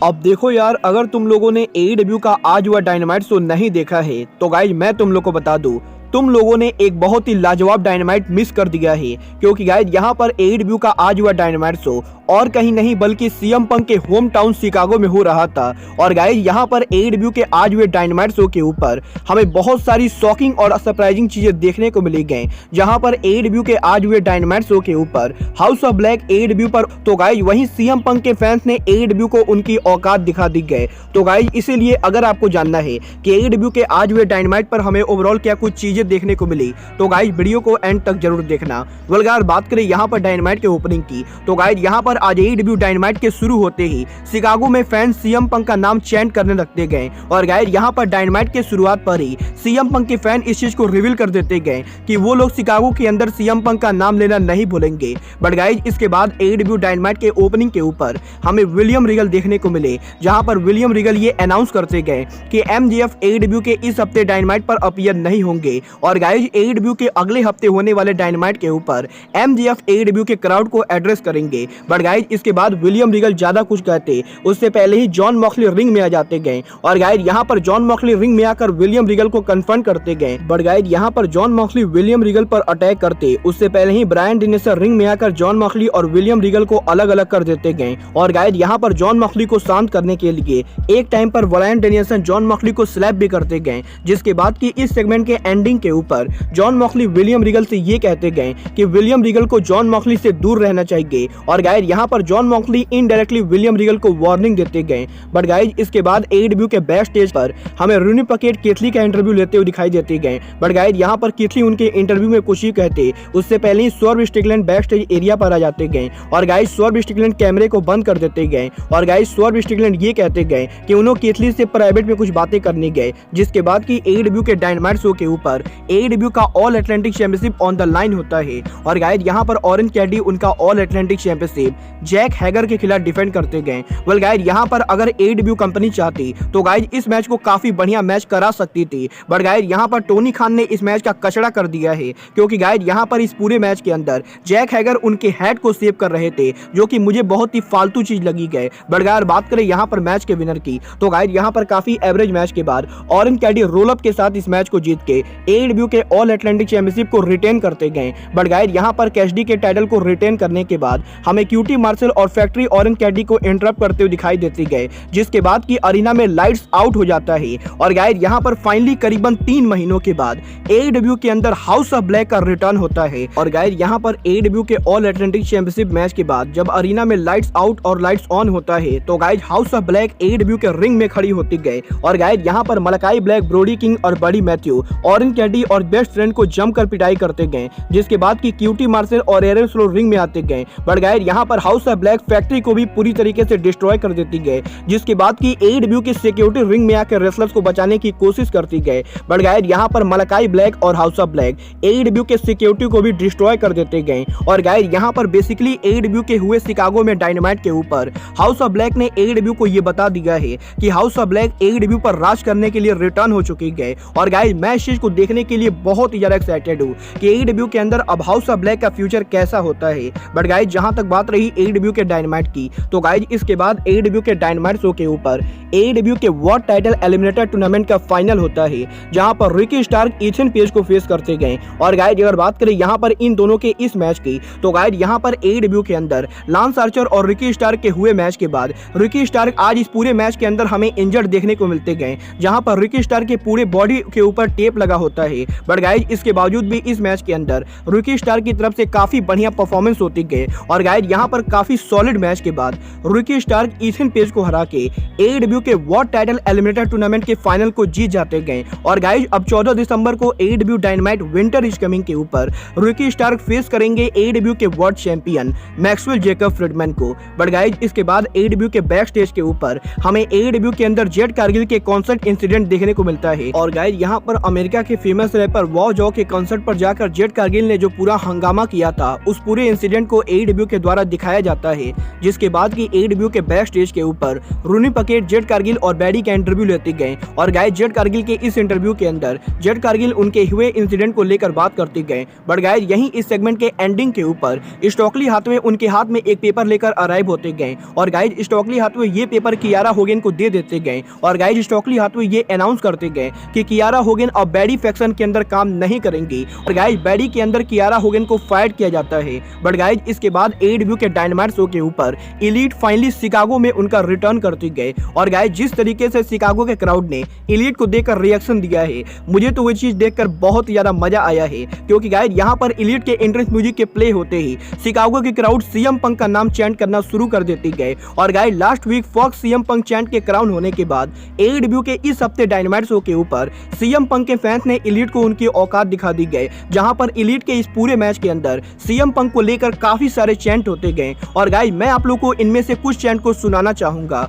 अब देखो यार, अगर तुम लोगों ने एईडब्ल्यू का आज हुआ डायनामाइट शो नहीं देखा है तो गाइज मैं तुम लोग को बता दूं, तुम लोगों ने एक बहुत ही लाजवाब डायनामाइट मिस कर दिया है। क्योंकि गाइज यहाँ पर एईडब्ल्यू का आज हुआ डायनामाइट शो और कहीं नहीं बल्कि सीएम पंक के होम टाउन शिकागो में हो रहा था। और गाइज यहाँ पर एईडब्ल्यू के आज हुए डायनामाइट शो के ऊपर हमें बहुत सारी शॉकिंग और सरप्राइजिंग चीजें देखने को मिली गई। जहाँ पर एईडब्ल्यू के आज हुए डायनामाइट शो के ऊपर हाउस ऑफ ब्लैक एईडब्ल्यू पर तो गाइज वहीं सीएम पंक के फैंस ने एईडब्ल्यू को उनकी औकात दिखा दी गए। तो गाइज इसीलिए अगर आपको जानना है कि एईडब्ल्यू के आज हुए डायनामाइट पर हमें ओवरऑल क्या कुछ चीजें देखने को मिली तो गाइज वीडियो को एंड तक जरूर देखना। वल्गार बात करें यहाँ पर डायनामाइट के ओपनिंग की तो गाइज यहाँ पर आज एईडब्ल्यू डायनामाइट के शुरू होते ही शिकागो में फैंस सीएम पंक का नाम चैंट करने लगते गए। और गाइज यहाँ पर डायनामाइट के शुरुआत पर ही सीएम पंक के फैन इस चीज को रिवील कर देते गए कि वो लोग शिकागो के अंदर सीएम पंक का नाम लेना नहीं भूलेंगे। बट गाइज इसके बाद एईडब्ल्यू डायनामाइट के ओपनिंग के ऊपर हमें विलियम रीगल देखने को मिले, जहां पर विलियम रीगल ये अनाउंस करते गए कि एमजेएफ एईडब्ल्यू के इस हफ्ते डायनामाइट पर अपीयर नहीं होंगे। और गाइज एईडब्ल्यू के अगले हफ्ते होने वाले डायनामाइट के ऊपर एमजेएफ एईडब्ल्यू के क्राउड को एड्रेस करेंगे। बट गाइज इसके बाद विलियम रीगल ज्यादा कुछ कहते उससे पहले ही जॉन मॉक्सली रिंग में आ जाते गए। और गाइज यहाँ पर जॉन मॉक्सली रिंग में आकर विलियम रीगल को कन्फ्रंट करते गए। बट गाइज यहाँ पर जॉन मॉक्सली विलियम रीगल पर अटैक करते उससे पहले ही ब्रायन डेनियल्सन रिंग में आकर जॉन मॉक्सली और विलियम रीगल को अलग अलग कर देते गए। और गाइज यहाँ पर जॉन मॉक्सली को शांत करने के लिए एक टाइम पर ब्रायन डेनियल्सन जॉन मॉक्सली को स्लैप भी करते गए। जिसके बाद की इस सेगमेंट के एंडिंग के ऊपर जॉन मॉक्सली विलियम रीगल से ये कहते गए कि विलियम रीगल को जॉन मॉक्सली से दूर रहना चाहिए। और गाइज यहाँ पर John Moxley indirectly William Regal को वार्निंग देते गए। बट गाइज इसके बाद एईडब्ल्यू के बैक स्टेज पर हमें रूनी पकेट केथली का इंटरव्यू लेते हुए दिखाई देते गए। बट गाइज यहाँ पर केथली उनके इंटरव्यू में कुछ ही कहते उससे पहले ही Swerve Strickland back stage area पर आ जाते गए। और गाइज स्वर्व स्ट्रिकलैंड कैमरे को बंद कर देते गए। और गाइज स्वर्व स्ट्रिकलैंड ये कहते गए कि उन्होंने केथली से प्राइवेट में कुछ बातें करने गए। जिसके बाद की एईडब्ल्यू के डायनामाइट शो के ऊपर एईडब्ल्यू का all Atlantic championship on the line होता है। और गाइज यहाँ पर ऑरेंज कैडी उनका all Atlantic championship Jack Hager के खिलाफ डिफेंड करते गए। वेल गाइज यहाँ पर अगर एईडब्ल्यू कंपनी चाहती तो गाइज इस मैच को काफी बढ़िया मैच करा सकती थी। बट गाइज यहाँ पर टोनी खान ने इस मैच का कचड़ा कर दिया है। क्योंकि गाइज यहाँ पर इस पूरे मैच के अंदर जैक हैगर उनके हेड को सेव कर रहे थे, जो कि मुझे बहुत ही फालतू चीज लगी गए। बट गाइज बात करें यहाँ पर मैच के विनर की तो गाइज यहाँ पर काफी एवरेज मैच के बाद ऑरेंज कैडी रोल अप के साथ इस मैच को जीत के एईडब्ल्यू के ऑल अटलांटिक चैंपियनशिप को रिटेन करते गए। बट गाइज यहाँ पर कैशडी के टाइटल को रिटेन करने के बाद हमें क्यूटी मार्शल और फैक्ट्री ऑरेंज कैडी को इंटरप्ट करते हुए दिखाई देते गए। जिसके बाद की अरीना में लाइट्स आउट हो जाता है। और गाइज यहाँ पर फाइनली करीबन 3 महीनों के बाद एईडब्ल्यू के अंदर हाउस ऑफ ब्लैक का रिटर्न होता है। और गाइज यहाँ पर एईडब्ल्यू के ऑल अटलांटिक चैंपियनशिप मैच के बाद जब अरीना में लाइट्स आउट और लाइट्स ऑन होता है तो guys house of black AEW के रिंग में खड़ी होती गए। और गाइज यहाँ पर मलाकाई ब्लैक, ब्रोडी किंग और बडी मैथ्यू ऑरेंज कैडी और बेस्ट फ्रेंड को जमकर पिटाई करते गए। जिसके बाद की क्यूटी मार्शल और एरन स्लो रिंग में आते गए। बट गाइज यहाँ पर हाउस ऑफ ब्लैक फैक्ट्री को भी पूरी तरीके से डिस्ट्रॉय कर देती गए। जिसके बाद की एईडब्ल्यू के सिक्योरिटी रिंग में आकर रेसलर्स को बचाने की कोशिश करती गए। बट गाइज यहाँ पर मलाकाई ब्लैक और हाउस ऑफ ब्लैक एईडब्ल्यू के सिक्योरिटी को भी डिस्ट्रॉय कर देते गए। और गाइज यहाँ पर बेसिकली एईडब्ल्यू के हुए शिकागो में डायनामाइट के ऊपर हाउस ऑफ ब्लैक ने एईडब्ल्यू को ये बता दिया है कि हाउस ऑफ ब्लैक एईडब्ल्यू पर राज करने के लिए रिटर्न हो चुकी है। और गाइज मैं इस चीज को देखने के लिए बहुत ही ज्यादा एक्साइटेड हूँ कि एईडब्ल्यू के अंदर अब हाउस ऑफ ब्लैक का फ्यूचर कैसा होता है। बट गाइज जहां तक बात रही एईडब्ल्यू के डायनामाइट की तो गाइज इसके बाद एईडब्ल्यू के डायनामाइट शो के ऊपर एईडब्ल्यू के वर्ल्ड टाइटल एलिमिनेटर टूर्नामेंट का फाइनल होता है, जहां पर रिकी स्टार्क इथन पेज को फेस करते गए। और गाइज अगर बात करें यहां पर इन दोनों के इस मैच की तो गाइज यहां पर एईडब्ल्यू के अंदर लांस आर्चर और रिकी स्टार्क के हुए मैच के बाद रिकी स्टार्क आज इस पूरे मैच के अंदर हमें इंजर्ड देखने को मिलते गए, जहां पर रिकी स्टार्क के पूरे बॉडी के ऊपर टेप लगा होता है। बट गाइज इसके बावजूद भी इस मैच के अंदर रिकी स्टार्क की तरफ से काफी बढ़िया परफॉर्मेंस होती गई। और गाइज यहाँ पर काफी सॉलिड मैच के बाद रिकी स्टार्क इथन पेज को हरा के एईडब्ल्यू के वर्ल्ड टाइटल एलिमिनेटर टूर्नामेंट के फाइनल को जीत जाते गए। और गाइज अब 14 दिसंबर को AEW Dynamite Winter Is Coming के ऊपर रिकी स्टार्क फेस करेंगे एईडब्ल्यू के world champion Maxwell Jacob Friedman को। बट गाइज इसके बाद एईडब्ल्यू के बैक स्टेज के ऊपर हमें एईडब्ल्यू के अंदर जेट कारगिल के कॉन्सर्ट इंसिडेंट देखने को मिलता है। और गाइज यहाँ पर अमेरिका के फेमस रैपर वॉ जॉ के कंसर्ट पर जाकर जेड कारगिल ने जो पूरा हंगामा किया था, उस पूरे इंसिडेंट को एडब्ल्यू के द्वारा दिखाया जाता है, जिसके बाद की एडब्ल्यू के बैक स्टेज के ऊपर रोनी पकेट, जेड कारगिल और बैडी का इंटरव्यू लेते गए। और गाइस जेड कारगिल के इस इंटरव्यू के अंदर जेड कारगिल उनके हुए इंसिडेंट को लेकर बात करते गए। बट गाइस यहीं इस सेगमेंट के एंडिंग के ऊपर स्टॉकली हाथवे उनके हाथ में एक पेपर लेकर अराइव होते गए और गाइस स्टॉकली हाथवे ये पेपर कियारा होगन को दे देते गए और गाइस स्टॉकली हाथवे ये अनाउंस करते गए कि कियारा होगन अब बैडी फैक्शन के अंदर काम नहीं करेंगी और गाइस बैडी के अंदर कियारा होगन को फाइट किया जाता है। बट गाइस इसके बाद एडब्ल्यू के डायनामाइट शो के ऊपर एलीट फाइनली शिकागो में उनका रिटर्न करते गए और गाइस जिस तरीके से शिकागो के क्राउड ने एलीट को देखकर रिएक्शन दिया है, मुझे तो वो चीज देखकर बहुत ज्यादा मजा आया है, क्योंकि गाइस यहाँ पर एलीट के एंट्रेंस म्यूजिक के प्ले होते ही शिकागो के क्राउड सीएम पंक का नाम चैंट करना शुरू कर देते गए और guys last week Fox CM Punk chant के क्राउन होने के बाद एडब्ल्यू के इस हफ्ते डायनामाइट शो के ऊपर सीएम पंक के फैंस ने एलीट को उनकी औकात दिखा दी गए, जहां पर एलीट के इस पूरे मैच के अंदर सीएम पंक को लेकर काफी सारे चैंट होते गए और गाइस मैं आप लोगों को इनमें से कुछ चैंट को सुनाना चाहूंगा।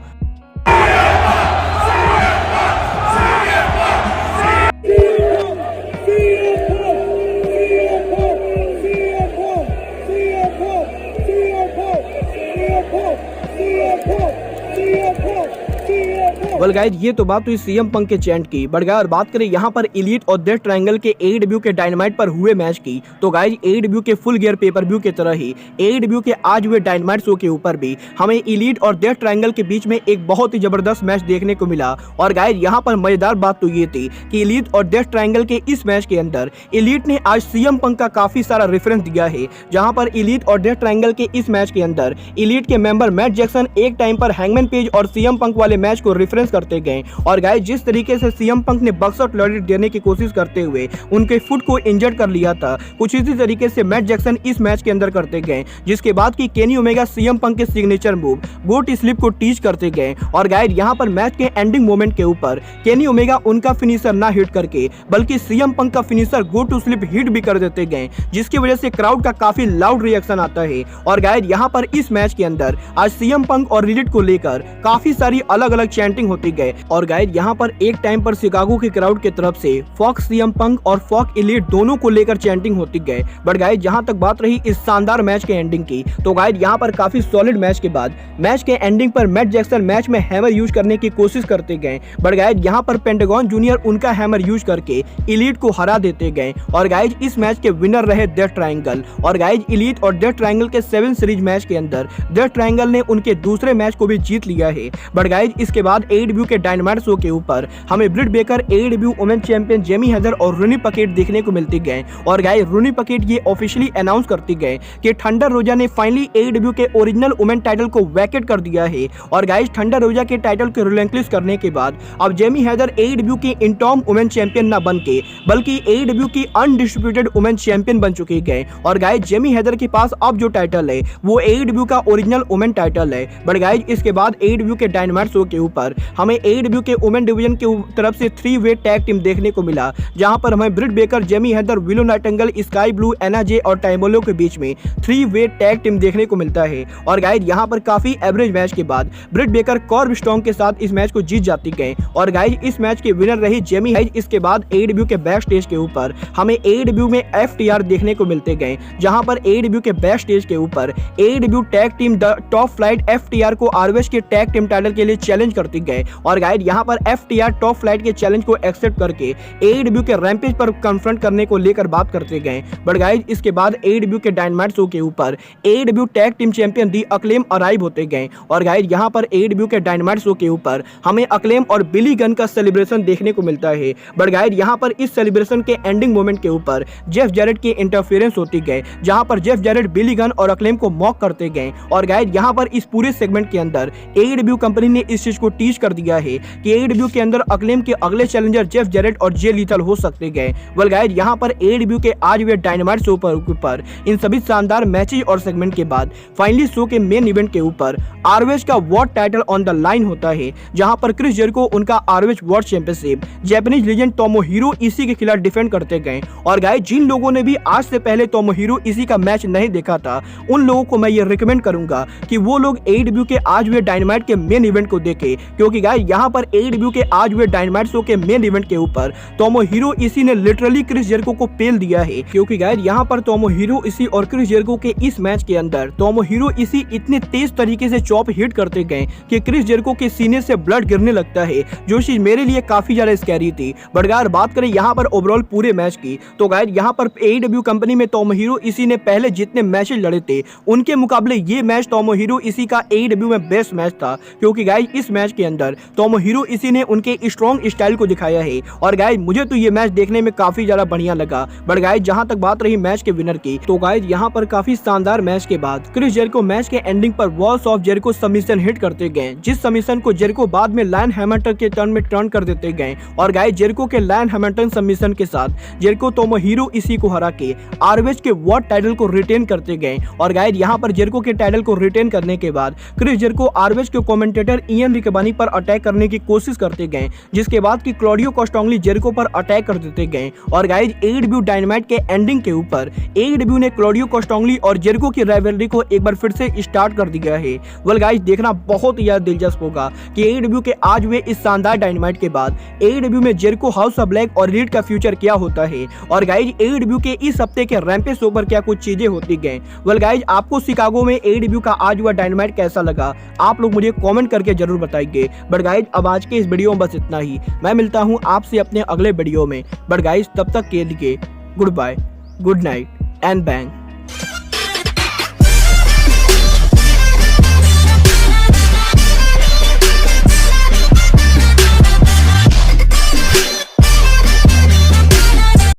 वेल गाइस ये तो बात हुई सीएम पंक के चैंट की। बट गाइस बात करें यहाँ पर एलीट और डेथ ट्रायंगल के एडब्ल्यू के डायनामाइट पर हुए मैच की, तो गाइस एडब्ल्यू के फुल गियर पेपर व्यू की तरह ही एडब्ल्यू के आज हुए डायनामाइट शो के ऊपर भी हमें एलीट और डेथ ट्रायंगल के बीच में एक बहुत ही जबरदस्त मैच देखने को मिला। और गाइस यहाँ पर मजेदार बात तो ये थी कि एलीट और डेथ ट्रायंगल के इस मैच के अंदर एलीट ने आज सीएम पंक का काफी सारा रेफरेंस दिया है, जहाँ पर एलीट और डेथ ट्रायंगल के इस मैच के अंदर एलीट के मेंबर मैट जैक्सन एक टाइम पर हैंगमैन पेज और सीएम पंक वाले मैच को रेफरेंस करते गए और गाइस जिस तरीके से सीएम पंक ने बक्सआउट लॉरिट देने की कोशिश करते हुए उनके फुट को इंजर्ड कर लिया था, कुछ इसी तरीके से मैट जैक्सन इस मैच के अंदर करते गए, जिसके बाद की केनी ओमेगा सीएम पंक के signature move go to sleep को टीच करते गए और गाइस यहां पर मैच के एंडिंग मोमेंट के ऊपर केनी ओमेगा उनका फिनिशर ना हिट करके बल्कि सीएम पंक का finisher go to sleep hit भी कर देते गए, जिसकी वजह से क्राउड का काफी लाउड रिएक्शन आता है। और गाइस यहां पर इस मैच के अंदर आज सीएम पंक और एलीट को लेकर काफी सारी अलग अलग चैंटिंग होती गए और गाइस यहाँ पर एक टाइम पर शिकागो के क्राउड की तरफ से फॉक्स सीएम पंक और फॉक्स एलीट दोनों को लेकर चैंटिंग होती गए। बट गाइस जहां तक बात रही इस शानदार मैच के एंडिंग की, तो गाइस यहाँ पर काफी सॉलिड मैच के बाद मैच के एंडिंग पर मैट जैक्सन मैच में हैमर यूज करने की कोशिश करते गए। बट गाइस यहाँ पर पेंटागन जूनियर उनका हैमर यूज करके एलीट को हरा देते गए और गाइस इस मैच के विनर रहे डेथ ट्रायंगल। और गाइस एलीट और डेथ ट्रायंगल के 7 सीरीज मैच के अंदर डेथ ट्रायंगल ने उनके दूसरे मैच को भी जीत लिया है। बट गाइस इसके बाद एडब्ल्यू के डायनामाइट शो के ऊपर हमें Britt Baker, AEW women champion Jamie Hayter और रोनी पकेट देखने को मिलती गए और गाइस रोनी पकेट ये ऑफिशियली अनाउंस करती गए कि थंडर रोजा ने फाइनली एडब्ल्यू के ओरिजिनल वुमेन टाइटल को वैकेट कर दिया है और गाइस थंडर रोजा के टाइटल को रिलिंक्विश करने के बाद अब जेमी हेदर एडब्ल्यू की इंटॉम वुमेन चैंपियन ना बन के बल्कि एडब्ल्यू की अनडिस्प्यूटेड वुमेन चैंपियन बन चुकी गए और गाइस जेमी हेदर के पास अब जो टाइटल है वो एडब्ल्यू का ओरिजिनल वुमेन टाइटल है। बट गाइस इसके बाद एडब्ल्यू के डायनामाइट शो के ऊपर हमें एडब्ल्यू के वुमेन डिवीजन के तरफ से 3-वे टैग टीम देखने को मिला, जहां पर हमें Britt Baker, Jamie Hayter, Willow Nightingale, Skye Blue, Anna Jay और टाइमोलो के बीच में 3-वे टैग टीम देखने को मिलता है। और गाइस यहां पर काफी एवरेज मैच के बाद ब्रिट बेकर कॉर्ब स्ट्रॉन्ग के साथ इस मैच को जीत जाती गए और गाइस इस मैच के विनर रही जेमी हेदर। इसके बाद एडब्ल्यू के बैक स्टेज के ऊपर हमें एडब्ल्यू में FTR देखने को मिलते गए, जहां पर एडब्ल्यू के बैक स्टेज के ऊपर AEW tag team the top flight FTR को ROH के टैग टीम टाइटल के लिए चैलेंज करती गए और गाइस यहां पर FTR टॉप फ्लाइट के चैलेंज को एक्सेप्ट करके एडब्ल्यू के रैम्पेज पर कन्फ्रंट करने को लेकर बात करते गए। बट गाइस इसके बाद एडब्ल्यू के डायनामाइट शो के ऊपर एडब्ल्यू टैग टीम चैंपियन दी अक्लेम अराइव होते गए और गाइस यहां पर एडब्ल्यू के डायनामाइट शो के ऊपर हमें अक्लेम और बिली गन का सेलिब्रेशन देखने को मिलता है। बट गाइस यहां पर इस सेलिब्रेशन के एंडिंग मोमेंट के ऊपर जेफ जैरेट की इंटरफेरेंस होती गए, जहां पर जेफ जैरेट बिली गन और अक्लेम को मॉक करते गए और गाइस यहां पर इस पूरे सेगमेंट के अंदर एडब्ल्यू कंपनी ने इस चीज को टीच कर दिया है कि एडब्ल्यू के अंदर अक्लेम के अगले चैलेंजर जेफ जैरेट और जे लीथल हो सकते गए। वेल गाइस यहां पर एडब्ल्यू के आज हुए डायनामाइट शो पर इन सभी शानदार मैचेस और सेगमेंट के बाद फाइनली शो के मेन इवेंट के ऊपर ROH का world title on the line होता है, जहां पर क्रिस जेरिको उनका ROH world championship Japanese legend Tomohiro Ishii के खिलाफ डिफेंड करते गए। और गाइस जिन लोगों ने भी आज से पहले तोमोहिरो इशी का मैच नहीं देखा था, उन लोगों को मैं ये रिकमेंड करूंगा कि वो लोग एडब्ल्यू के आज हुए डायनामाइट के मेन इवेंट को देखें, क्योंकि गाइस यहाँ पर AEW के आज हुए डायनामाइट शो के मेन इवेंट के ऊपर तोमोहिरो इशी ने लिटरली क्रिस जेरिको को पेल दिया है, क्योंकि गाइस यहाँ पर तोमोहिरो इशी और क्रिस जेरिको के इस मैच के अंदर तोमोहिरो इशी इतने तेज तरीके से चॉप हिट करते गए कि क्रिस जेरिको के सीने से ब्लड गिरने लगता है, जो चीज मेरे लिए काफी ज्यादा स्कैरी थी। बट गाइस बात करें यहाँ पर ओवरऑल पूरे मैच की, तो गाइस यहाँ पर AEW कंपनी में तोमोहिरो इशी ने पहले जितने मैचेस लड़े थे उनके मुकाबले ये मैच तोमोहिरो इशी का AEW में बेस्ट मैच था, क्योंकि गाइस इस मैच के अंदर तोमोहिरो इशी ने उनके स्ट्रॉन्ग स्टाइल को दिखाया है। और गाइस मुझे तो ये मैच देखने में काफी ज्यादा बढ़िया लगा। बट गाइस जहां तक बात रही मैच के विनर की, तो गाइस यहाँ पर काफी शानदार मैच के बाद क्रिस जेरिको मैच के एंडिंग पर walls of Jericho submission hit करते गए, जिस सबमिशन को जेरिको बाद में लायन हैमिल्टन के टर्न में टर्न कर देते गए। और गाइस जेरिको के लायन हैमिल्टन सबमिशन के साथ जेरिको तोमोहिरो इशी को हरा के ROH के वर्ल्ड टाइटल को रिटेन करते गए। और गाइस यहाँ पर जेरिको के टाइटल को रिटेन करने के बाद क्रिस जेरिको ROH के कमेंटेटर इयन रिकबानी पर अटैक करने की कोशिश करते गए, जिसके बाद कि क्लॉडियो कोस्टांगली जेरिको पर अटैक कर देते गए। और गाइस AEW डायनामाइट के एंडिंग के ऊपर AEW ने क्लॉडियो कोस्टांगली और जेरिको की राइवलरी को एक बार फिर से स्टार्ट कर दिया है। वेल गाइस देखना बहुत ही ज्यादा दिलचस्प होगा कि AEW के आज हुए इस शानदार डायनामाइट के बाद AEW में जेरिको, हाउस ऑफ ब्लैक और एलीट का फ्यूचर क्या होता है, और गाइस AEW के इस हफ्ते के रैंपेज शो पर क्या कुछ चीजें होती गए। वेल गाइस आपको शिकागो में AEW का आज हुआ डायनामाइट कैसा लगा, आप लोग मुझे कमेंट करके जरूर बताइए। बट गाइस अब आज के इस वीडियो में बस इतना ही। मैं मिलता हूं आपसे अपने अगले वीडियो में। बट गाइस तब तक के लिए goodbye, good night and bang.